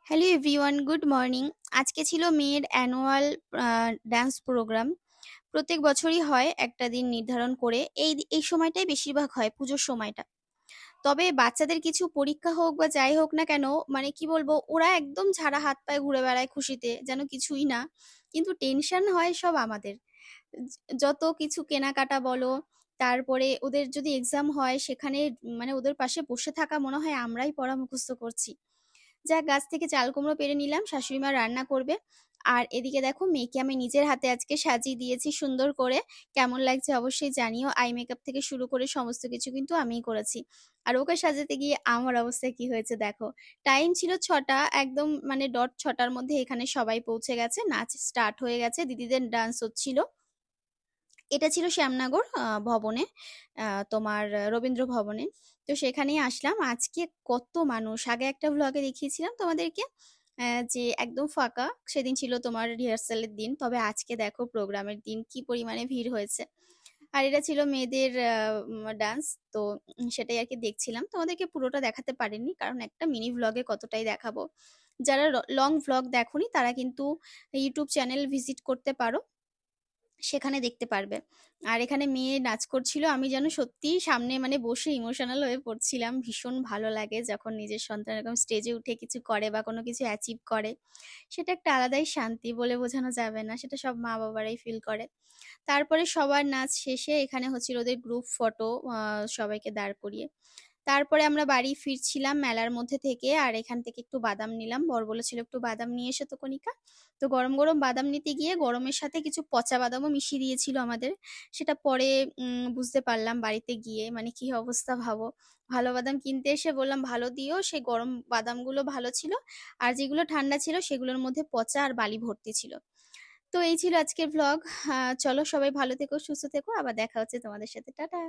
Hello everyone, good morning. আজকে ছিল মেয়ের অ্যানুয়াল ডান্স প্রোগ্রাম। প্রত্যেক বছরই হয় একটা দিন নির্ধারণ করে। এই সময়টাই বেশিরভাগ হয়, পুজোর সময়টা। তবে বাচ্চাদের কিছু পরীক্ষা হোক বা যাই হোক না কেন, মানে কি বলবো, ওরা একদম ঝাড়া হাত পায়ে ঘুরে বেড়ায় খুশিতে, যেন কিছুই না। কিন্তু টেনশন হয় সব আমাদের। যত কিছু কেনাকাটা বলো, তারপরে ওদের যদি এক্সাম হয় সেখানে মানে ওদের পাশে বসে থাকা মনে হয় আমরাই পড়া মুখস্থ করছি। যাক, গাছ থেকে চাল কুমড়ো পেড়ে নিলাম, শাশুড়ি মা রান্না করবে। আর এদিকে দেখো, মেয়েকে আমি নিজের হাতে আজকে সাজিয়ে দিয়েছি সুন্দর করে। কেমন লাগছে অবশ্যই জানিও। আই মেকআপ থেকে শুরু করে সমস্ত কিছু কিন্তু আমিই করেছি। আর ওকে সাজাতে গিয়ে আমার অবস্থা কি হয়েছে দেখো। টাইম ছিল ৬টা, একদম মানে ডট ৬টার মধ্যে এখানে সবাই পৌঁছে গেছে, নাচ স্টার্ট হয়ে গেছে, দিদিদের ডান্স হচ্ছিল। এটা ছিল শ্যামনগর ভবনে, তোমার রবীন্দ্র ভবনে। তো সেখানেই আসলাম। আজকে কত মানুষ! আগে একটা ভ্লগে দেখিয়েছিলাম তোমাদেরকে যে একদম ফাঁকা। সেদিন ছিল তোমার রিহার্সালের দিন, তবে আজকে দেখো প্রোগ্রামের দিন কি পরিমাণে ভিড় হয়েছে। আর এটা ছিল মেয়েদের ডান্স। তো সেটাই আর কি দেখছিলাম, তোমাদেরকে পুরোটা দেখাতে পারিনি কারণ একটা মিনি ভ্লগে কতটাই দেখাবো। যারা লং ভ্লগ দেখোনি তারা কিন্তু ইউটিউব চ্যানেল ভিজিট করতে পারো, সেখানে দেখতে পারবে। আর এখানে মেয়ে নাচ করছিল, আমি যেন সত্যিই সামনে মানে বসে ইমোশনাল হয়ে পড়ছিলাম। ভীষণ ভালো লাগে যখন নিজের সন্তান এরকম স্টেজে উঠে কিছু করে বা কোনো কিছু অ্যাচিভ করে। সেটা একটা আলাদাই শান্তি, বলে বোঝানো যাবে না, সেটা সব মা বাবারাই ফিল করে। তারপরে সবার নাচ শেষে এখানে হচ্ছিল ওদের গ্রুপ ফটো, সবাইকে দাঁড় করিয়ে। তারপরে আমরা বাড়ি ফিরছিলাম মেলার মধ্যে থেকে, আর এখান থেকে একটু বাদাম নিলাম। বর বলেছিল একটু বাদাম নিয়ে এসে তো কণিকা। তো গরম গরম বাদাম নিতে গিয়ে গরমের সাথে কিছু পচা বাদামও মিশিয়ে দিয়েছিল আমাদের। সেটা পরে বুঝতে পারলাম বাড়িতে গিয়ে, মানে কি অবস্থা ভাবো। ভালো বাদাম কিনতে এসে বললাম ভালো দিও, সেই গরম বাদামগুলো ভালো ছিল, আর যেগুলো ঠান্ডা ছিল সেগুলোর মধ্যে পচা আর বালি ভর্তি ছিল। তো এই ছিল আজকের ভ্লগ। চলো সবাই ভালো থেকো, সুস্থ থেকো, আবার দেখা হচ্ছে তোমাদের সাথে। টাটা।